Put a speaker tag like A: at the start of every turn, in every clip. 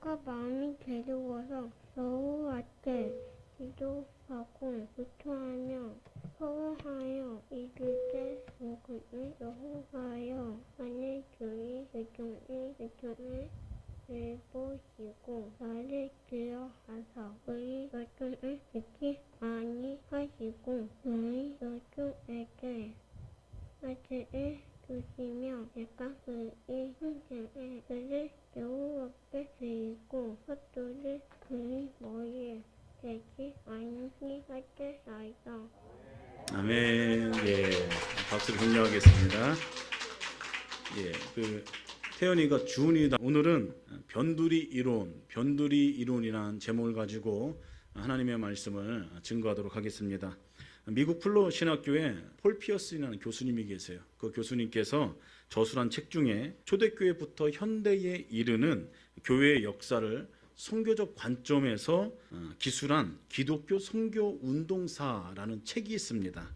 A: 내가 마음이 괴로워서 여호와께 기도하고 고통하며 서원하여 이를 때 오그는 여호와여 만일 주의 교통을 보시고 나를 기억하사 너희 여종을 듣지 아니하시고 너희 여종에게 아들을 주시며 내가 그의 형제에 그를 여호와께 드리고 헛도를 그의 머리에 대지 아니하겠나이다.
B: 아멘. 예, 박수를 공유하겠습니다. 예, 태연이가 주은이다. 오늘은 변두리 이론이라는 제목을 가지고 하나님의 말씀을 증거하도록 하겠습니다. 미국 플로 신학교에 폴 피어스라는 교수님이 계세요. 그 교수님께서 저술한 책 중에 초대교회부터 현대에 이르는 교회의 역사를 선교적 관점에서 기술한 기독교 선교 운동사라는 책이 있습니다.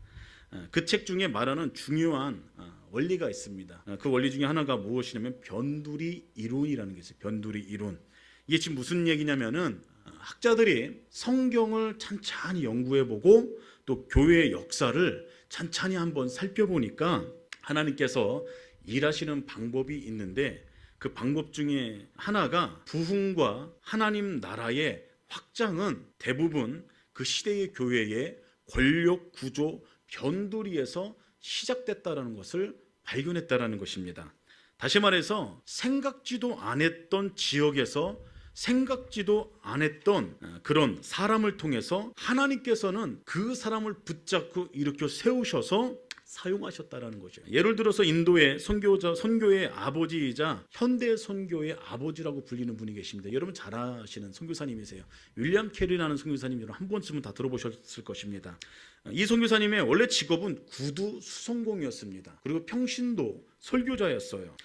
B: 그 책 중에 말하는 중요한 원리가 있습니다. 그 원리 중에 하나가 무엇이냐면 변두리 이론이라는 게 있어요. 변두리 이론. 이게 지금 무슨 얘기냐면은 학자들이 성경을 찬찬히 연구해보고 또 교회의 역사를 찬찬히 한번 살펴보니까 하나님께서 일하시는 방법이 있는데 그 방법 중에 하나가 부흥과 하나님 나라의 확장은 대부분 그 시대의 교회의 권력 구조 변두리에서 시작됐다라는 것을 발견했다라는 것입니다. 다시 말해서 생각지도 않았던 지역에서 생각지도 않았던 그런 사람을 통해서 하나님께서는 그 사람을 붙잡고 일으켜 세우셔서 사용하셨다라는 거죠. 예를 들어서 인도의 선교의 아버지이자 현대 선교의 아버지라고 불리는 분이 계십니다. 여러분 잘 아시는 선교사님이세요. 윌리엄 캐리라는 선교사님 여러분 한 번쯤은 다 들어보셨을 것입니다. 이 선교사님의 원래 직업은 구두 수송공이었습니다. 그리고 평신도 설교자였어요.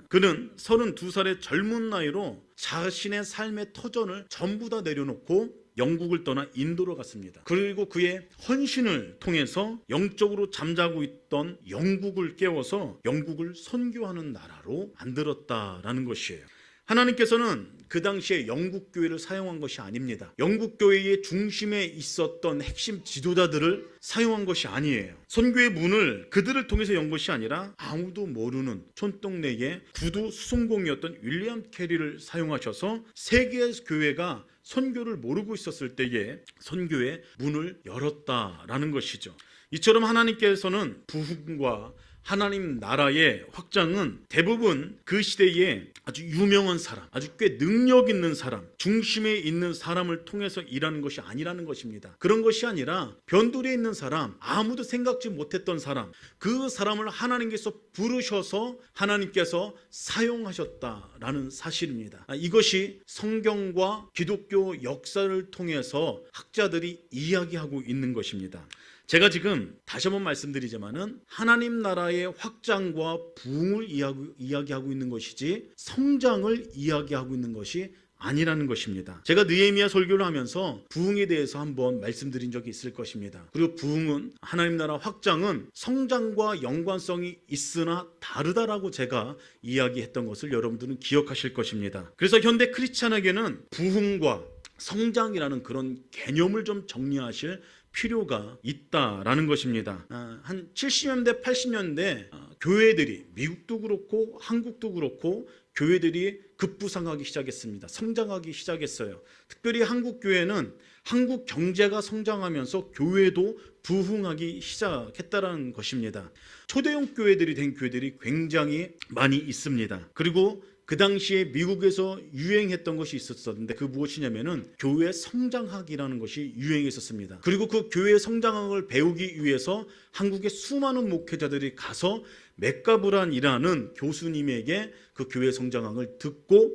B: 그는 32살의 젊은 나이로 자신의 삶의 터전을 전부 다 내려놓고 영국을 떠나 인도로 갔습니다. 그리고 그의 헌신을 통해서 영적으로 잠자고 있던 영국을 깨워서 영국을 선교하는 나라로 만들었다라는 것이에요. 하나님께서는 그 당시에 영국 교회를 사용한 것이 아닙니다. 영국 교회의 중심에 있었던 핵심 지도자들을 사용한 것이 아니에요. 선교의 문을 그들을 통해서 연 것이 아니라 아무도 모르는 촌동네의 구두 수송공이었던 윌리엄 캐리를 사용하셔서 세계 교회가 선교를 모르고 있었을 때에 선교의 문을 열었다라는 것이죠. 이처럼 하나님께서는 부흥과 하나님 나라의 확장은 대부분 그 시대에 아주 유명한 사람, 아주 꽤 능력 있는 사람, 중심에 있는 사람을 통해서 일하는 것이 아니라는 것입니다. 그런 것이 아니라 변두리에 있는 사람, 아무도 생각지 못했던 사람, 그 사람을 하나님께서 부르셔서 하나님께서 사용하셨다라는 사실입니다. 이것이 성경과 기독교 역사를 통해서 학자들이 이야기하고 있는 것입니다. 제가 지금 다시 한번 말씀드리자면은 하나님 나라의 확장과 부흥을 이야기하고 있는 것이지 성장을 이야기하고 있는 것이 아니라는 것입니다. 제가 느헤미야 설교를 하면서 부흥에 대해서 한번 말씀드린 적이 있을 것입니다. 그리고 부흥은 하나님 나라 확장은 성장과 연관성이 있으나 다르다라고 제가 이야기했던 것을 여러분들은 기억하실 것입니다. 그래서 현대 크리스찬에게는 부흥과 성장이라는 그런 개념을 좀 정리하실 필요가 있다라는 것입니다. 한 70년대, 80년대 교회들이 미국도 그렇고 한국도 그렇고 교회들이 급부상하기 시작했습니다. 성장하기 시작했어요. 특별히 한국 교회는 한국 경제가 성장하면서 교회도 부흥하기 시작했다라는 것입니다. 초대형 교회들이 된 교회들이 굉장히 많이 있습니다. 그리고 그 당시에 미국에서 유행했던 것이 있었는데 그 무엇이냐면은 교회 성장학이라는 것이 유행했었습니다. 그리고 그 교회 성장학을 배우기 위해서 한국의 수많은 목회자들이 가서 맥가브란이라는 교수님에게 그 교회 성장학을 듣고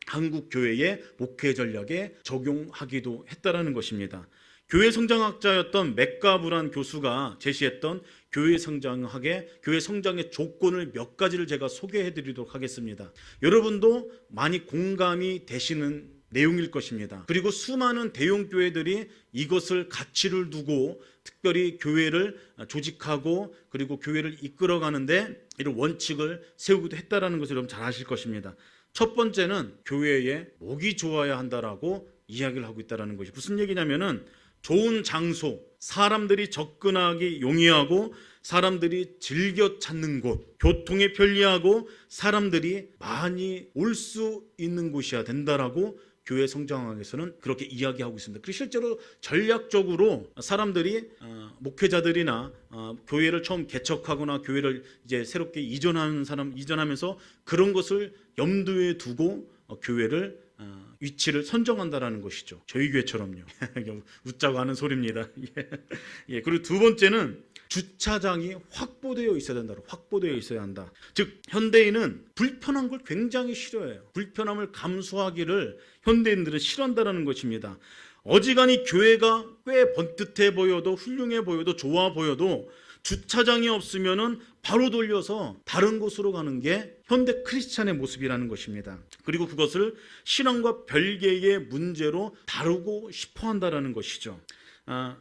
B: 한국 교회의 목회 전략에 적용하기도 했다라는 것입니다. 교회 성장학자였던 맥가브란 교수가 제시했던 교회 성장의 조건을 몇 가지를 제가 소개해 드리도록 하겠습니다. 여러분도 많이 공감이 되시는 내용일 것입니다. 그리고 수많은 대형 교회들이 이것을 가치를 두고 특별히 교회를 조직하고 그리고 교회를 이끌어가는데 이런 원칙을 세우기도 했다라는 것을 여러분 잘 아실 것입니다. 첫 번째는 교회에 목이 좋아야 한다라고 이야기를 하고 있다는 것이 무슨 얘기냐면은 좋은 장소, 사람들이 접근하기 용이하고 사람들이 즐겨 찾는 곳, 교통에 편리하고 사람들이 많이 올 수 있는 곳이어야 된다라고 교회 성장학에서는 그렇게 이야기하고 있습니다. 그리고 실제로 전략적으로 사람들이 목회자들이나 교회를 처음 개척하거나 교회를 이제 새롭게 이전하면서 그런 것을 염두에 두고 교회를 위치를 선정한다라는 것이죠. 저희 교회처럼요. 웃자고 하는 소리입니다. 예. 그리고 두 번째는 주차장이 확보되어 있어야 된다. 확보되어 있어야 한다. 즉 현대인은 불편한 걸 굉장히 싫어해요. 불편함을 감수하기를 현대인들은 싫어한다는 것입니다. 어지간히 교회가 꽤 번듯해 보여도 훌륭해 보여도 좋아 보여도 주차장이 없으면은 바로 돌려서 다른 곳으로 가는 게 현대 크리스찬의 모습이라는 것입니다. 그리고 그것을 신앙과 별개의 문제로 다루고 싶어 한다는 것이죠.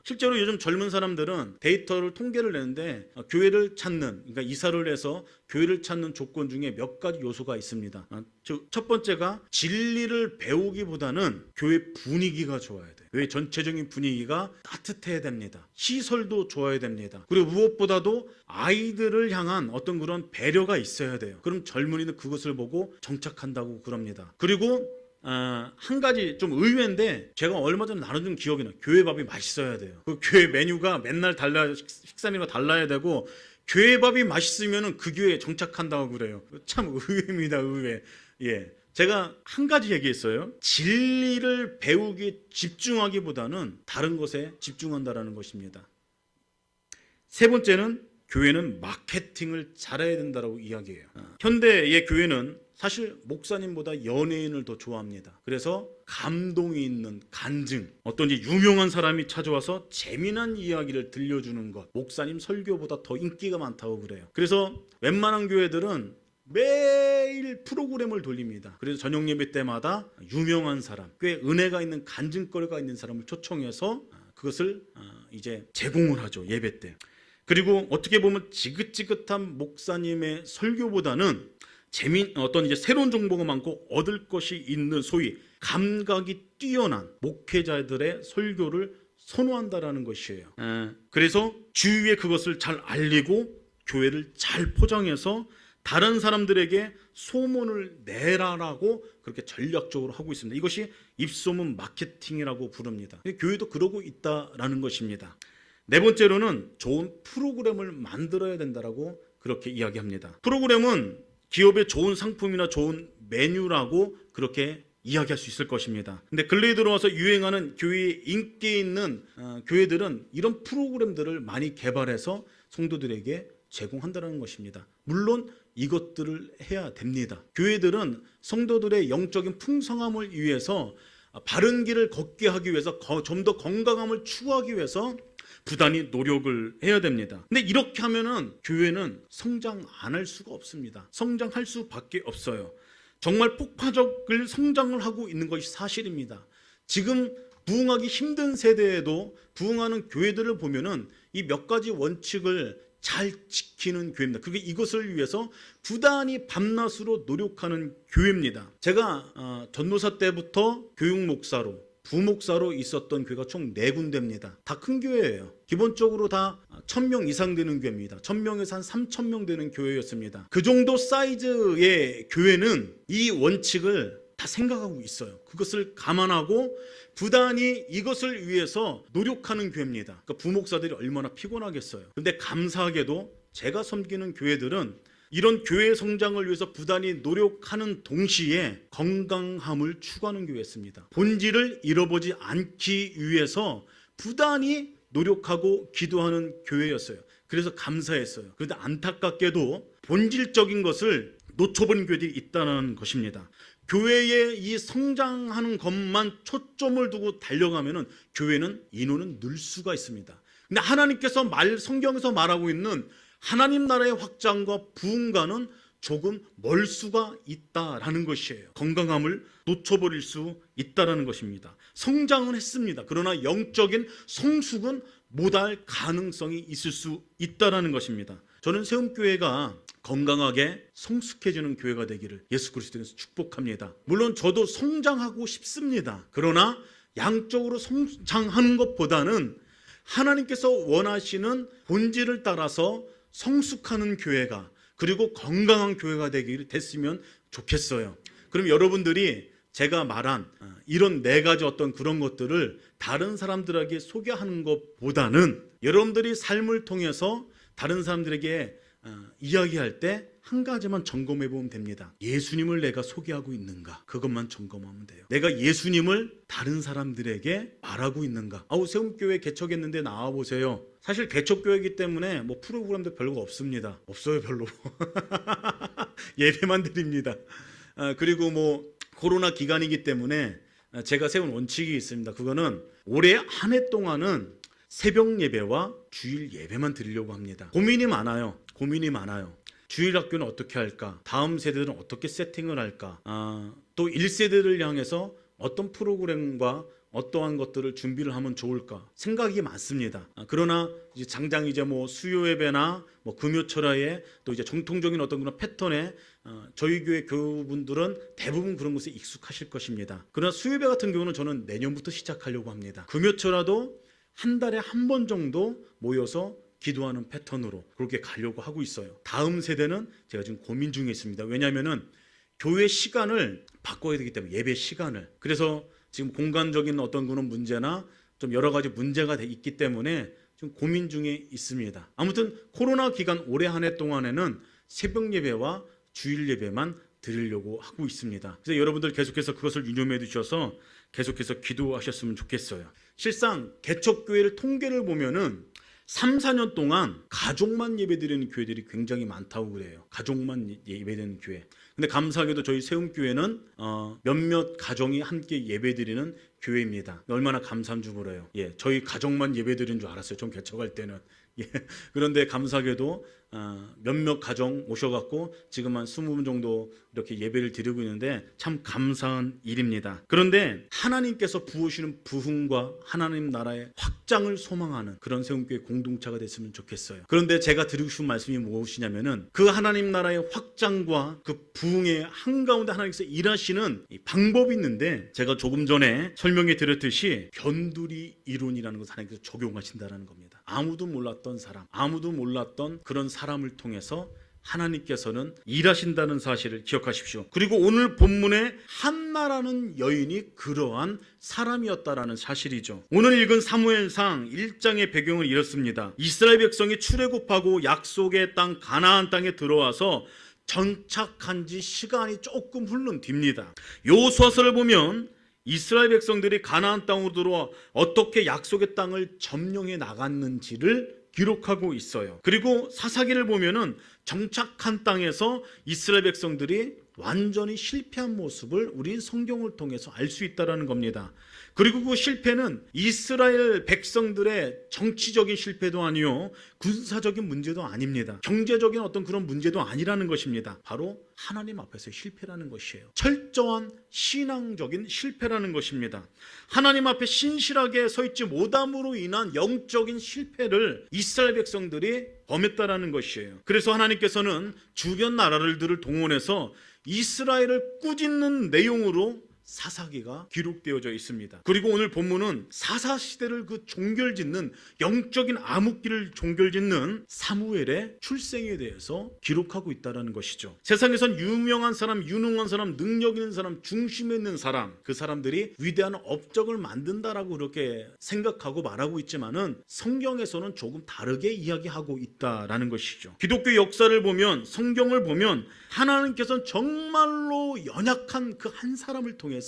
B: 실제로 요즘 젊은 사람들은 데이터를 통계를 내는데 교회를 찾는, 그러니까 이사를 해서 교회를 찾는 조건 중에 몇 가지 요소가 있습니다. 첫 번째가 진리를 배우기보다는 교회 분위기가 좋아야 돼요. 교회 전체적인 분위기가 따뜻해야 됩니다. 시설도 좋아야 됩니다. 그리고 무엇보다도 아이들을 향한 어떤 그런 배려가 있어야 돼요. 그럼 젊은이는 그것을 보고 정착한다고 그럽니다. 그리고 한 가지 좀 의외인데 제가 얼마 전에 나눠준 기억이 나요. 교회 밥이 맛있어야 돼요. 그 교회 메뉴가 맨날 달라야, 식사 메뉴가 달라야 되고 교회 밥이 맛있으면 그 교회에 정착한다고 그래요. 참 의외입니다. 의외. 예. 제가 한 가지 얘기했어요. 진리를 배우기 집중하기보다는 다른 것에 집중한다라는 것입니다. 세 번째는 교회는 마케팅을 잘해야 된다고 이야기해요. 현대의 교회는 사실 목사님보다 연예인을 더 좋아합니다. 그래서 감동이 있는 간증, 어떤 유명한 사람이 찾아와서 재미난 이야기를 들려주는 것, 목사님 설교보다 더 인기가 많다고 그래요. 그래서 웬만한 교회들은 매일 프로그램을 돌립니다. 그래서 저녁 예배 때마다 유명한 사람, 꽤 은혜가 있는 간증거리가 있는 사람을 초청해서 그것을 이제 제공을 하죠. 예배 때. 그리고 어떻게 보면 지긋지긋한 목사님의 설교보다는 어떤 이제 새로운 정보가 많고 얻을 것이 있는 소위 감각이 뛰어난 목회자들의 설교를 선호한다라는 것이에요. 그래서 주위에 그것을 잘 알리고 교회를 잘 포장해서 다른 사람들에게 소문을 내라라고 그렇게 전략적으로 하고 있습니다. 이것이 입소문 마케팅이라고 부릅니다. 교회도 그러고 있다라는 것입니다. 네 번째로는 좋은 프로그램을 만들어야 된다라고 그렇게 이야기합니다. 프로그램은 기업의 좋은 상품이나 좋은 메뉴라고 그렇게 이야기할 수 있을 것입니다. 근데 근래에 들어와서 유행하는 교회에 인기 있는 교회들은 이런 프로그램들을 많이 개발해서 성도들에게 제공한다는 것입니다. 물론 이것들을 해야 됩니다. 교회들은 성도들의 영적인 풍성함을 위해서 바른 길을 걷게 하기 위해서 좀 더 건강함을 추구하기 위해서 부단히 노력을 해야 됩니다. 근데 이렇게 하면은 교회는 성장 안 할 수가 없습니다. 성장할 수밖에 없어요. 정말 폭발적인 성장을 하고 있는 것이 사실입니다. 지금 부흥하기 힘든 세대에도 부흥하는 교회들을 보면은 이 몇 가지 원칙을 잘 지키는 교회입니다. 그리고 이것을 위해서 부단히 밤낮으로 노력하는 교회입니다. 제가 전도사 때부터 교육목사로 부목사로 있었던 교회가 총 4군데입니다. 다 큰 교회예요. 기본적으로 다 1000명 이상 되는 교회입니다. 1000명에서 한 3000명 되는 교회였습니다. 그 정도 사이즈의 교회는 이 원칙을 다 생각하고 있어요. 그것을 감안하고 부단히 이것을 위해서 노력하는 교회입니다. 그러니까 부목사들이 얼마나 피곤하겠어요. 그런데 감사하게도 제가 섬기는 교회들은 이런 교회 성장을 위해서 부단히 노력하는 동시에 건강함을 추구하는 교회였습니다. 본질을 잃어보지 않기 위해서 부단히 노력하고 기도하는 교회였어요. 그래서 감사했어요. 그런데 안타깝게도 본질적인 것을 놓쳐버린 교회들이 있다는 것입니다. 교회에 이 성장하는 것만 초점을 두고 달려가면은 교회는 인원은 늘 수가 있습니다. 근데 하나님께서 성경에서 말하고 있는 하나님 나라의 확장과 부흥과는 조금 멀 수가 있다라는 것이에요. 건강함을 놓쳐버릴 수 있다라는 것입니다. 성장은 했습니다. 그러나 영적인 성숙은 못할 가능성이 있을 수 있다라는 것입니다. 저는 세움교회가 건강하게 성숙해지는 교회가 되기를 예수 그리스도에서 축복합니다. 물론 저도 성장하고 싶습니다. 그러나 양적으로 성장하는 것보다는 하나님께서 원하시는 본질을 따라서 성숙하는 교회가, 그리고 건강한 교회가 됐으면 좋겠어요. 그럼 여러분들이 제가 말한 이런 4가지 어떤 그런 것들을 다른 사람들에게 소개하는 것보다는 여러분들이 삶을 통해서 다른 사람들에게 이야기할 때 한 가지만 점검해 보면 됩니다. 예수님을 내가 소개하고 있는가? 그것만 점검하면 돼요. 내가 예수님을 다른 사람들에게 말하고 있는가? 세움교회 개척했는데 나와보세요. 사실 개척교회이기 때문에 뭐 프로그램도 별거 없습니다. 없어요, 별로. 예배만 드립니다. 그리고 뭐 코로나 기간이기 때문에 제가 세운 원칙이 있습니다. 그거는 올해 한 해 동안은 새벽 예배와 주일 예배만 드리려고 합니다. 고민이 많아요. 주일 학교는 어떻게 할까? 다음 세대들은 어떻게 세팅을 할까? 또 1세대를 향해서 어떤 프로그램과 어떠한 것들을 준비를 하면 좋을까? 생각이 많습니다. 그러나 이제 당장 이제 뭐 수요 예배나 뭐 금요철야에 또 이제 정통적인 어떤 그런 패턴에 저희 교회 교우분들은 대부분 그런 것에 익숙하실 것입니다. 그러나 수요 예배 같은 경우는 저는 내년부터 시작하려고 합니다. 금요철야도 한 달에 한 번 정도 모여서 기도하는 패턴으로 그렇게 가려고 하고 있어요. 다음 세대는 제가 지금 고민 중에 있습니다. 왜냐하면은 교회 시간을 바꿔야 되기 때문에, 예배 시간을. 그래서 지금 공간적인 어떤 그런 문제나 좀 여러 가지 문제가 있기 때문에 좀 고민 중에 있습니다. 아무튼 코로나 기간 올해 한 해 동안에는 새벽 예배와 주일 예배만 드리려고 하고 있습니다. 그래서 여러분들 계속해서 그것을 유념해 두셔서 계속해서 기도하셨으면 좋겠어요. 실상 개척교회를 통계를 보면은 3, 4년 동안 가족만 예배드리는 교회들이 굉장히 많다고 그래요. 가족만 예배드리는 교회. 근데 감사하게도 저희 세움교회는 몇몇 가정이 함께 예배드리는 교회입니다. 얼마나 감사한 줄 몰라요. 저희 가족만 예배드리는 줄 알았어요. 좀 개척할 때는. 그런데 감사하게도 몇몇 가정 오셔갖고 지금 한 20분 정도 이렇게 예배를 드리고 있는데 참 감사한 일입니다. 그런데 하나님께서 부으시는 부흥과 하나님 나라의 확장을 소망하는 그런 세움교회 공동체가 됐으면 좋겠어요. 그런데 제가 드리고 싶은 말씀이 무엇이냐면은 그 하나님 나라의 확장과 그 부흥의 한가운데 하나님께서 일하시는 방법이 있는데, 제가 조금 전에 설명해 드렸듯이 변두리 이론이라는 것을 하나님께서 적용하신다는 겁니다. 아무도 몰랐던 사람, 아무도 몰랐던 그런 사람을 통해서 하나님께서는 일하신다는 사실을 기억하십시오. 그리고 오늘 본문에 한나라는 여인이 그러한 사람이었다라는 사실이죠. 오늘 읽은 사무엘상 1장의 배경은 이렇습니다. 이스라엘 백성이 출애굽하고 약속의 땅 가나안 땅에 들어와서 정착한 지 시간이 조금 흐른 뒤입니다. 여호수아서를 보면 이스라엘 백성들이 가나안 땅으로 들어와 어떻게 약속의 땅을 점령해 나갔는지를 기록하고 있어요. 그리고 사사기를 보면은 정착한 땅에서 이스라엘 백성들이 완전히 실패한 모습을 우리 성경을 통해서 알 수 있다는 겁니다. 그리고 그 실패는 이스라엘 백성들의 정치적인 실패도 아니요, 군사적인 문제도 아닙니다. 경제적인 어떤 그런 문제도 아니라는 것입니다. 바로 하나님 앞에서의 실패라는 것이에요. 철저한 신앙적인 실패라는 것입니다. 하나님 앞에 신실하게 서 있지 못함으로 인한 영적인 실패를 이스라엘 백성들이 범했다라는 것이에요. 그래서 하나님께서는 주변 나라들을 동원해서 이스라엘을 꾸짖는 내용으로 사사기가 기록되어져 있습니다. 그리고 오늘 본문은 사사시대를 그 종결짓는, 영적인 암흑기를 종결짓는 사무엘의 출생에 대해서 기록하고 있다는 것이죠. 세상에선 유명한 사람, 유능한 사람, 능력 있는 사람, 중심에 있는 사람, 그 사람들이 위대한 업적을 만든다라고 그렇게 생각하고 말하고 있지만은 성경에서는 조금 다르게 이야기하고 있다라는 것이죠. 기독교 역사를 보면, 성경을 보면 하나님께서는 정말로 연약한 그 한 사람을 통해서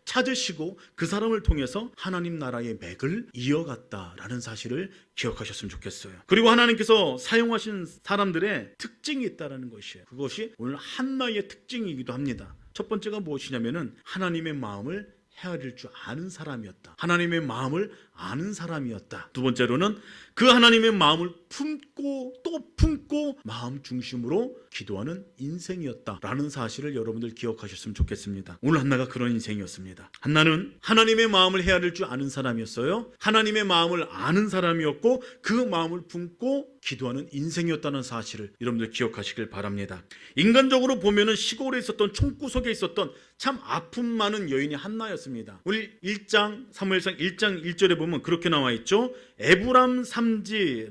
B: 찾으시고 그 사람을 통해서 하나님 나라의 맥을 이어갔다라는 사실을 기억하셨으면 좋겠어요. 그리고 하나님께서 사용하신 사람들의 특징이 있다는 것이에요. 그것이 오늘 한나의 특징이기도 합니다. 첫 번째가 무엇이냐면은 하나님의 마음을 헤아릴 줄 아는 사람이었다. 하나님의 마음을 아는 사람이었다. 두 번째로는 그 하나님의 마음을 품고 또 품고 마음 중심으로 기도하는 인생이었다라는 사실을 여러분들 기억하셨으면 좋겠습니다. 오늘 한나가 그런 인생이었습니다. 한나는 하나님의 마음을 헤아릴 줄 아는 사람이었어요. 하나님의 마음을 아는 사람이었고 그 마음을 품고 기도하는 인생이었다는 사실을 여러분들 기억하시길 바랍니다. 인간적으로 보면은 시골에 있었던 총구석에 있었던 참 아픔 많은 여인이 한나였습니다. 우리 1장 사무엘상 1장 1절에 보면 그렇게 나와 있죠. 에브람 삼지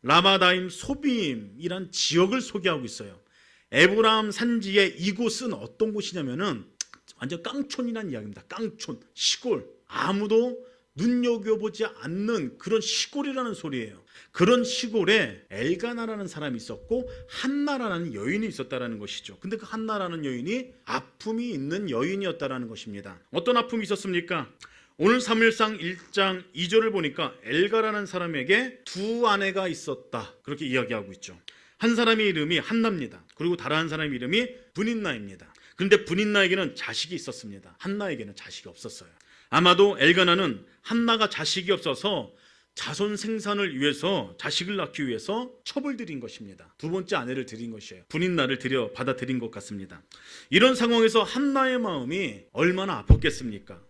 B: 라마다임 소빔이란 지역을 소개하고 있어요. 에브람 산지의 이곳은 어떤 곳이냐면은 완전 깡촌이라는 이야기입니다. 깡촌, 시골, 아무도 눈여겨보지 않는 그런 시골이라는 소리예요. 그런 시골에 엘가나라는 사람이 있었고 한나라는 여인이 있었다라는 것이죠. 근데 그 한나라는 여인이 아픔이 있는 여인이었다라는 것입니다. 어떤 아픔이 있었습니까? 오늘 사무엘상 1장 2절을 보니까 엘가라는 사람에게 두 아내가 있었다, 그렇게 이야기하고 있죠. 한 사람의 이름이 한나입니다. 그리고 다른 한 사람의 이름이 분인나입니다. 그런데 분인나에게는 자식이 있었습니다. 한나에게는 자식이 없었어요. 아마도 엘가나는 한나가 자식이 없어서 자손 생산을 위해서, 자식을 낳기 위해서 첩을 들인 것입니다. 두 번째 아내를 들인 것이에요. 분인나를 받아들인 것 같습니다. 이런 상황에서 한나의 마음이 얼마나 아팠겠습니까?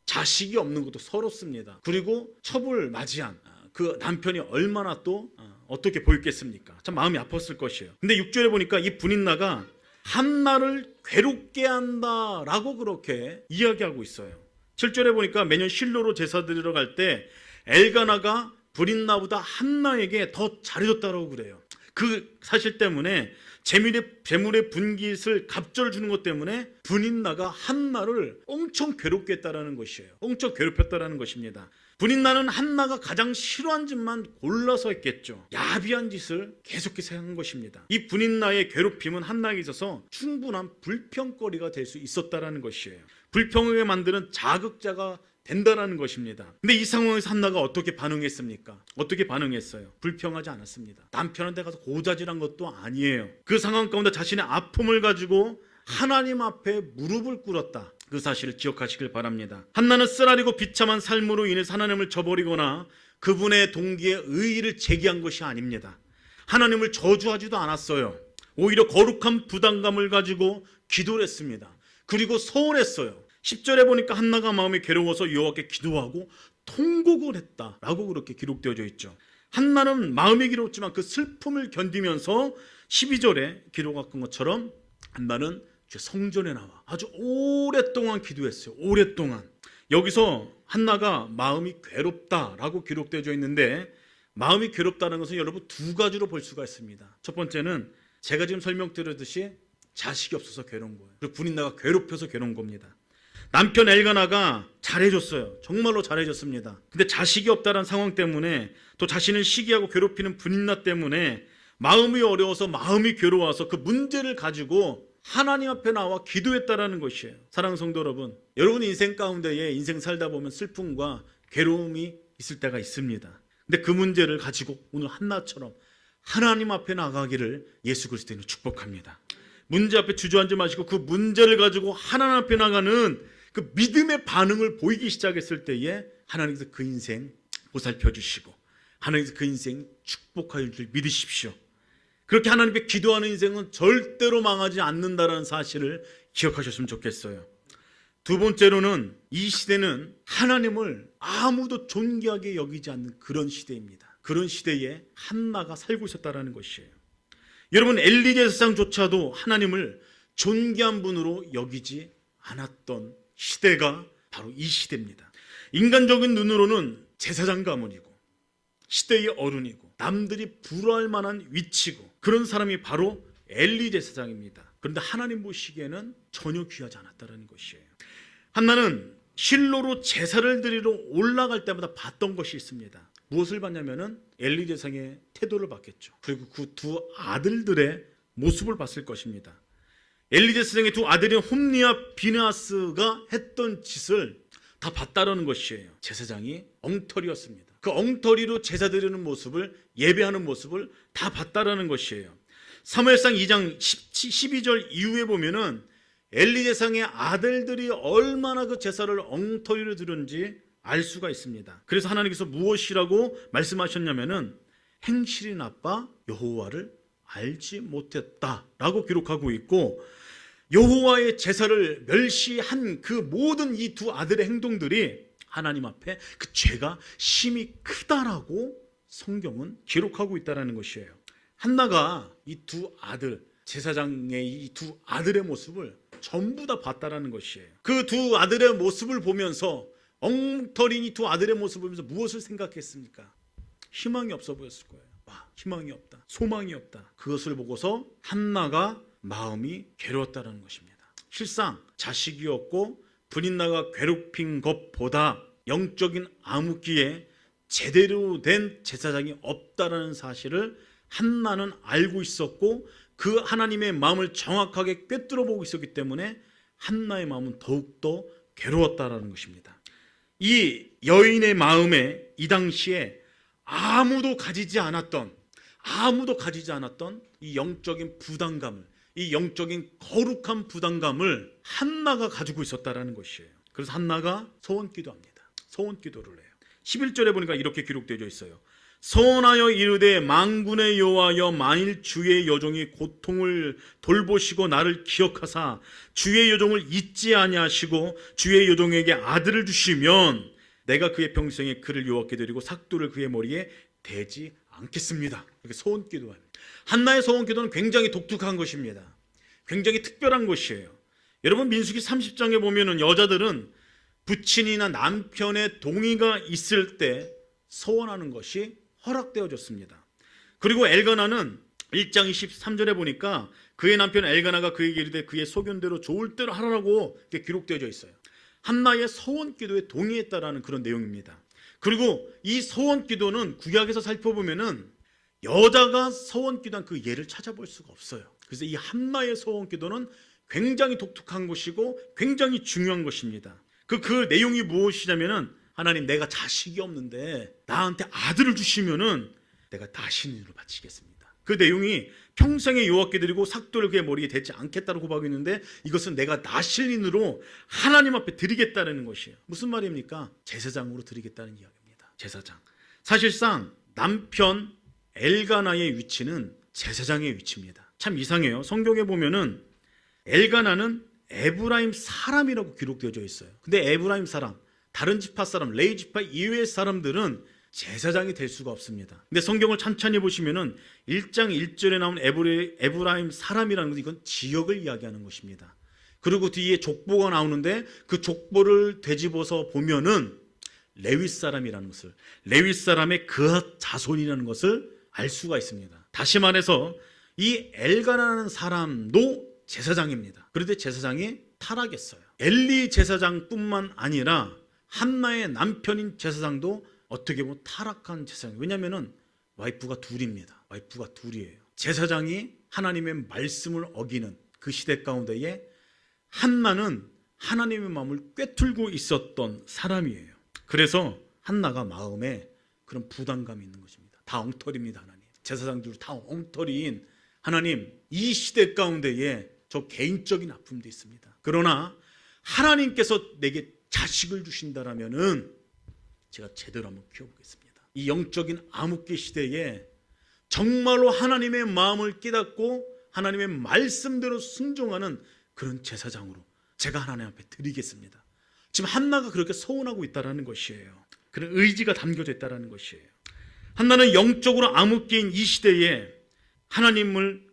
B: 자식이 없는 것도 서럽습니다. 그리고 첩을 맞이한 그 남편이 얼마나 또 어떻게 보였겠습니까? 참 마음이 아팠을 것이에요. 근데 6절에 보니까 이 분인나가 한나를 괴롭게 한다라고 그렇게 이야기하고 있어요. 7절에 보니까 매년 실로로 제사 드리러 갈 때 엘가나가 분인나보다 한나에게 더 잘해줬다고 그래요. 그 사실 때문에 재물의 분깃을 갑절을 주는 것 때문에 분인나가 한나를 엄청 괴롭게 했다라는 것이에요. 엄청 괴롭혔다라는 것입니다. 분인나는 한나가 가장 싫어한 짓만 골라서 했겠죠. 야비한 짓을 계속해서 한 것입니다. 이 분인나의 괴롭힘은 한나에게 있어서 충분한 불평거리가 될 수 있었다라는 것이에요. 불평하게 만드는 자극자가 된다라는 것입니다. 근데 이 상황에서 한나가 어떻게 반응했습니까? 어떻게 반응했어요? 불평하지 않았습니다. 남편한테 가서 고자질한 것도 아니에요. 그 상황 가운데 자신의 아픔을 가지고 하나님 앞에 무릎을 꿇었다, 그 사실을 기억하시길 바랍니다. 한나는 쓰라리고 비참한 삶으로 인해서 하나님을 저버리거나 그분의 동기에 의의를 제기한 것이 아닙니다. 하나님을 저주하지도 않았어요. 오히려 거룩한 부담감을 가지고 기도를 했습니다. 그리고 서운했어요. 10절에 보니까 한나가 마음이 괴로워서 여호와께 기도하고 통곡을 했다라고 그렇게 기록되어져 있죠. 한나는 마음이 괴롭지만 그 슬픔을 견디면서 12절에 기록한 것처럼 한나는 성전에 나와 아주 오랫동안 기도했어요. 오랫동안. 여기서 한나가 마음이 괴롭다라고 기록되어져 있는데, 마음이 괴롭다는 것은 여러분 두 가지로 볼 수가 있습니다. 첫 번째는 제가 지금 설명드렸듯이 자식이 없어서 괴로운 거예요. 그리고 분인나가 괴롭혀서 괴로운 겁니다. 남편 엘가나가 잘해줬어요. 정말로 잘해줬습니다. 근데 자식이 없다는 상황 때문에, 또 자신을 시기하고 괴롭히는 분인나 때문에 마음이 어려워서, 마음이 괴로워서 그 문제를 가지고 하나님 앞에 나와 기도했다라는 것이에요. 사랑하는 성도 여러분, 여러분 인생 가운데에 인생 살다 보면 슬픔과 괴로움이 있을 때가 있습니다. 근데 그 문제를 가지고 오늘 한나처럼 하나님 앞에 나가기를 예수 그리스도는 축복합니다. 문제 앞에 주저앉지 마시고 그 문제를 가지고 하나님 앞에 나가는 그 믿음의 반응을 보이기 시작했을 때에 하나님께서 그 인생 보살펴 주시고 하나님께서 그 인생 축복할 줄 믿으십시오. 그렇게 하나님께 기도하는 인생은 절대로 망하지 않는다는 사실을 기억하셨으면 좋겠어요. 두 번째로는 이 시대는 하나님을 아무도 존귀하게 여기지 않는 그런 시대입니다. 그런 시대에 한나가 살고 있었다는 것이에요. 여러분, 엘리 제사장조차도 하나님을 존귀한 분으로 여기지 않았던 시대가 바로 이 시대입니다. 인간적인 눈으로는 제사장 가문이고 시대의 어른이고 남들이 부러워할 만한 위치고 그런 사람이 바로 엘리 제사장입니다. 그런데 하나님 보시기에는 전혀 귀하지 않았다는 것이에요. 한나는 실로로 제사를 드리러 올라갈 때마다 봤던 것이 있습니다. 무엇을 봤냐면은 엘리 제사장의 태도를 봤겠죠. 그리고 그 두 아들들의 모습을 봤을 것입니다. 엘리 제사장의 두 아들인 홈리와 비느하스가 했던 짓을 다 봤다라는 것이에요. 제사장이 엉터리였습니다. 그 엉터리로 제사 드리는 모습을, 예배하는 모습을 다 봤다라는 것이에요. 사무엘상 2장 12절 이후에 보면은 엘리 제사장의 아들들이 얼마나 그 제사를 엉터리로 드렸는지 알 수가 있습니다. 그래서 하나님께서 무엇이라고 말씀하셨냐면은 행실이 나빠 여호와를 알지 못했다라고 기록하고 있고, 여호와의 제사를 멸시한 그 모든 이 두 아들의 행동들이 하나님 앞에 그 죄가 심히 크다라고 성경은 기록하고 있다는 것이에요. 한나가 이 두 아들, 제사장의 이 두 아들의 모습을 전부 다 봤다라는 것이에요. 그 두 아들의 모습을 보면서, 엉터린 이 두 아들의 모습을 보면서 무엇을 생각했습니까? 희망이 없어 보였을 거예요. 희망이 없다, 소망이 없다. 그것을 보고서 한나가 마음이 괴로웠다는 것입니다. 실상 자식이 없고 분인나가 괴롭힌 것보다 영적인 암흑기에 제대로 된 제사장이 없다라는 사실을 한나는 알고 있었고, 그 하나님의 마음을 정확하게 꿰뚫어 보고 있었기 때문에 한나의 마음은 더욱더 괴로웠다라는 것입니다. 이 여인의 마음에 이 당시에 아무도 가지지 않았던 이 영적인 부담감을, 이 영적인 거룩한 부담감을 한나가 가지고 있었다라는 것이에요. 그래서 한나가 소원기도합니다. 소원기도를 해요. 11절에 보니까 이렇게 기록되어 있어요. 서원하여 이르되 만군의 여호와여, 만일 주의 여종이 고통을 돌보시고 나를 기억하사 주의 여종을 잊지 아니하시고 주의 여종에게 아들을 주시면 내가 그의 평생에 그를 여호와께 드리고 삭도를 그의 머리에 대지 않겠습니다. 이렇게 소원기도합니다. 한나의 소원기도는 굉장히 독특한 것입니다. 굉장히 특별한 것이에요. 여러분, 민수기 30장에 보면은 여자들은 부친이나 남편의 동의가 있을 때 소원하는 것이 허락되어졌습니다. 그리고 엘가나는 1장 23절에 보니까 그의 남편 엘가나가 그에게 이르되 그의 소견대로 좋을 대로 하라고 이렇게 기록되어져 있어요. 한나의 소원기도에 동의했다라는 그런 내용입니다. 그리고 이 소원기도는 구약에서 살펴보면은 여자가 소원기도한 그 예를 찾아볼 수가 없어요. 그래서 이 한나의 소원기도는 굉장히 독특한 것이고 굉장히 중요한 것입니다. 그 내용이 무엇이냐면은, 하나님, 내가 자식이 없는데 나한테 아들을 주시면은 내가 다 신인으로 바치겠습니다. 그 내용이 평생에 여호와께 드리고 삭도를 그의 머리에 대지 않겠다고 고백하고 있는데, 이것은 내가 나 신인으로 하나님 앞에 드리겠다는 것이에요. 무슨 말입니까? 제사장으로 드리겠다는 이야기입니다. 제사장. 사실상 남편 엘가나의 위치는 제사장의 위치입니다. 참 이상해요. 성경에 보면은 엘가나는 에브라임 사람이라고 기록되어져 있어요. 근데 에브라임 사람, 다른 지파 사람, 레위 지파 이외의 사람들은 제사장이 될 수가 없습니다. 근데 성경을 찬찬히 보시면은 1장 1절에 나온 에브라임 사람이라는 것은 이건 지역을 이야기하는 것입니다. 그리고 뒤에 족보가 나오는데 그 족보를 되짚어서 보면은 레위 사람이라는 것을, 레위 사람의 그 자손이라는 것을 알 수가 있습니다. 다시 말해서 이 엘가나라는 사람도 제사장입니다. 그런데 제사장이 타락했어요. 엘리 제사장뿐만 아니라 한나의 남편인 제사장도 어떻게 보면 타락한 제사장. 왜냐하면 와이프가 둘입니다. 와이프가 둘이에요. 제사장이 하나님의 말씀을 어기는 그 시대 가운데에 한나는 하나님의 마음을 꿰뚫고 있었던 사람이에요. 그래서 한나가 마음에 그런 부담감이 있는 것입니다. 다 엉터리입니다. 하나님, 제사장들 다 엉터리인 하나님, 이 시대 가운데에 저 개인적인 아픔도 있습니다. 그러나 하나님께서 내게 자식을 주신다라면은 제가 제대로 한번 키워보겠습니다. 이 영적인 암흑기 시대에 정말로 하나님의 마음을 깨닫고 하나님의 말씀대로 순종하는 그런 제사장으로 제가 하나님 앞에 드리겠습니다. 지금 한나가 그렇게 소원하고 있다는 것이에요. 그런 의지가 담겨져 있다는 것이에요. 한나는 영적으로 암흑기인 이 시대에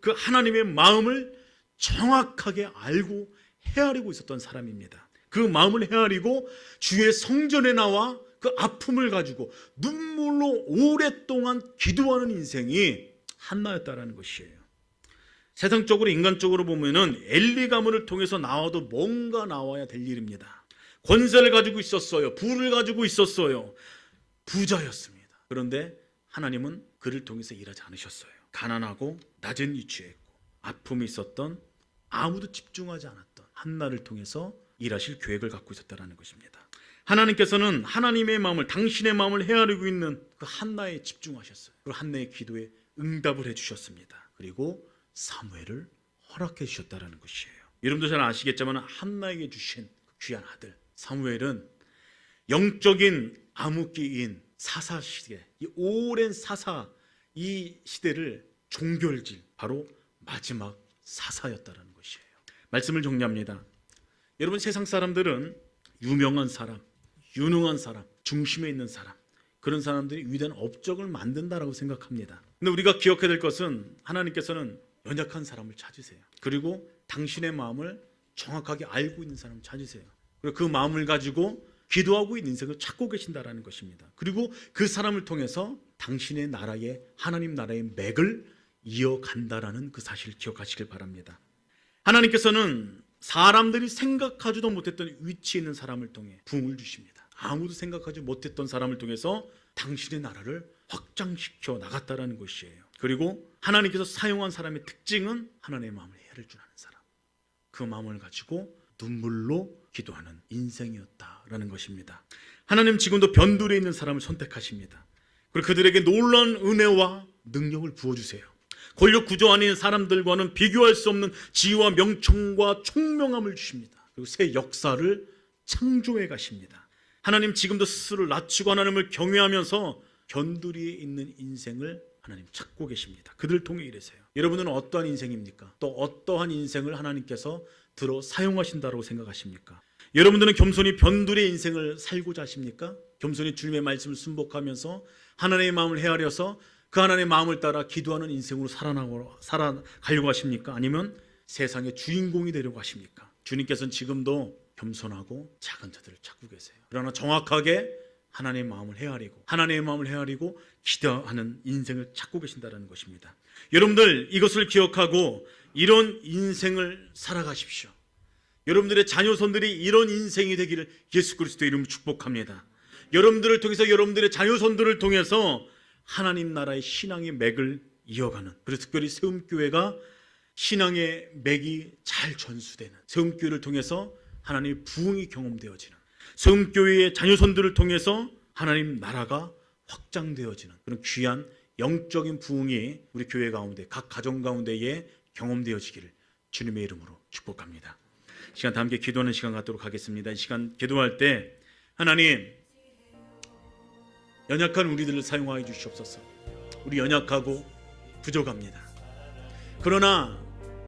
B: 그 하나님의 마음을 정확하게 알고 헤아리고 있었던 사람입니다. 그 마음을 헤아리고 주의 성전에 나와 그 아픔을 가지고 눈물로 오랫동안 기도하는 인생이 한나였다라는 것이에요. 세상적으로, 인간적으로 보면은 엘리 가문을 통해서 나와도 뭔가 나와야 될 일입니다. 권세를 가지고 있었어요. 부를 가지고 있었어요. 부자였습니다. 그런데 하나님은 그를 통해서 일하지 않으셨어요. 가난하고 낮은 위치에 있고 아픔이 있었던, 아무도 집중하지 않았던 한나를 통해서 일하실 계획을 갖고 있었다는 것입니다. 하나님께서는 하나님의 마음을, 당신의 마음을 헤아리고 있는 그 한나에 집중하셨어요. 그리고 한나의 기도에 응답을 해주셨습니다. 그리고 사무엘을 허락해 주셨다는 것이에요. 여러분도 잘 아시겠지만 한나에게 주신 그 귀한 아들 사무엘은 영적인 암흑기인 사사 시대, 이 오랜 사사 이 시대를 종결질, 바로 마지막 사사였다는 것이에요. 말씀을 정리합니다. 여러분, 세상 사람들은 유명한 사람, 유능한 사람, 중심에 있는 사람, 그런 사람들이 위대한 업적을 만든다라고 생각합니다. 근데 우리가 기억해야 될 것은 하나님께서는 연약한 사람을 찾으세요. 그리고 당신의 마음을 정확하게 알고 있는 사람을 찾으세요. 그리고 그 마음을 가지고 기도하고 있는 인생을 찾고 계신다라는 것입니다. 그리고 그 사람을 통해서 당신의 나라의 하나님 나라의 맥을 이어간다라는 그 사실을 기억하시길 바랍니다. 하나님께서는 사람들이 생각하지도 못했던 위치에 있는 사람을 통해 부흥을 주십니다. 아무도 생각하지 못했던 사람을 통해서 당신의 나라를 확장시켜 나갔다라는 것이에요. 그리고 하나님께서 사용한 사람의 특징은 하나님의 마음을 헤아릴 줄 아는 사람, 그 마음을 가지고 눈물로 기도하는 인생이었다라는 것입니다. 하나님 지금도 변두리에 있는 사람을 선택하십니다. 그리고 그들에게 놀라운 은혜와 능력을 부어주세요. 권력 구조 안에 있는 사람들과는 비교할 수 없는 지위와 명청과 총명함을 주십니다. 그리고 새 역사를 창조해 가십니다. 하나님 지금도 스스로를 낮추고 하나님을 경외하면서 변두리에 있는 인생을 하나님 찾고 계십니다. 그들 통해 일하세요. 여러분은 어떠한 인생입니까? 또 어떠한 인생을 하나님께서 들어 사용하신다고 생각하십니까? 여러분들은 겸손히 변두리의 인생을 살고자 하십니까? 겸손히 주님의 말씀을 순복하면서 하나님의 마음을 헤아려서 그 하나님의 마음을 따라 기도하는 인생으로 살아가려고 하십니까? 아니면 세상의 주인공이 되려고 하십니까? 주님께서는 지금도 겸손하고 작은 자들을 찾고 계세요. 그러나 정확하게 하나님의 마음을 헤아리고 기도하는 인생을 찾고 계신다는 것입니다. 여러분들 이것을 기억하고 이런 인생을 살아가십시오. 여러분들의 자녀손들이 이런 인생이 되기를 예수 그리스도의 이름으로 축복합니다. 여러분들을 통해서 여러분들의 자녀손들을 통해서 하나님 나라의 신앙의 맥을 이어가는, 그래서 특별히 세움교회가 신앙의 맥이 잘 전수되는, 세움교회를 통해서 하나님의 부흥이 경험되어지는, 세움교회의 자녀손들을 통해서 하나님 나라가 확장되어지는 그런 귀한 영적인 부흥이 우리 교회 가운데 각 가정 가운데에 경험되어지기를 주님의 이름으로 축복합니다. 시간 다 함께 기도하는 시간 갖도록 하겠습니다. 이 시간 기도할 때 하나님 연약한 우리들을 사용하여 주시옵소서. 우리 연약하고 부족합니다. 그러나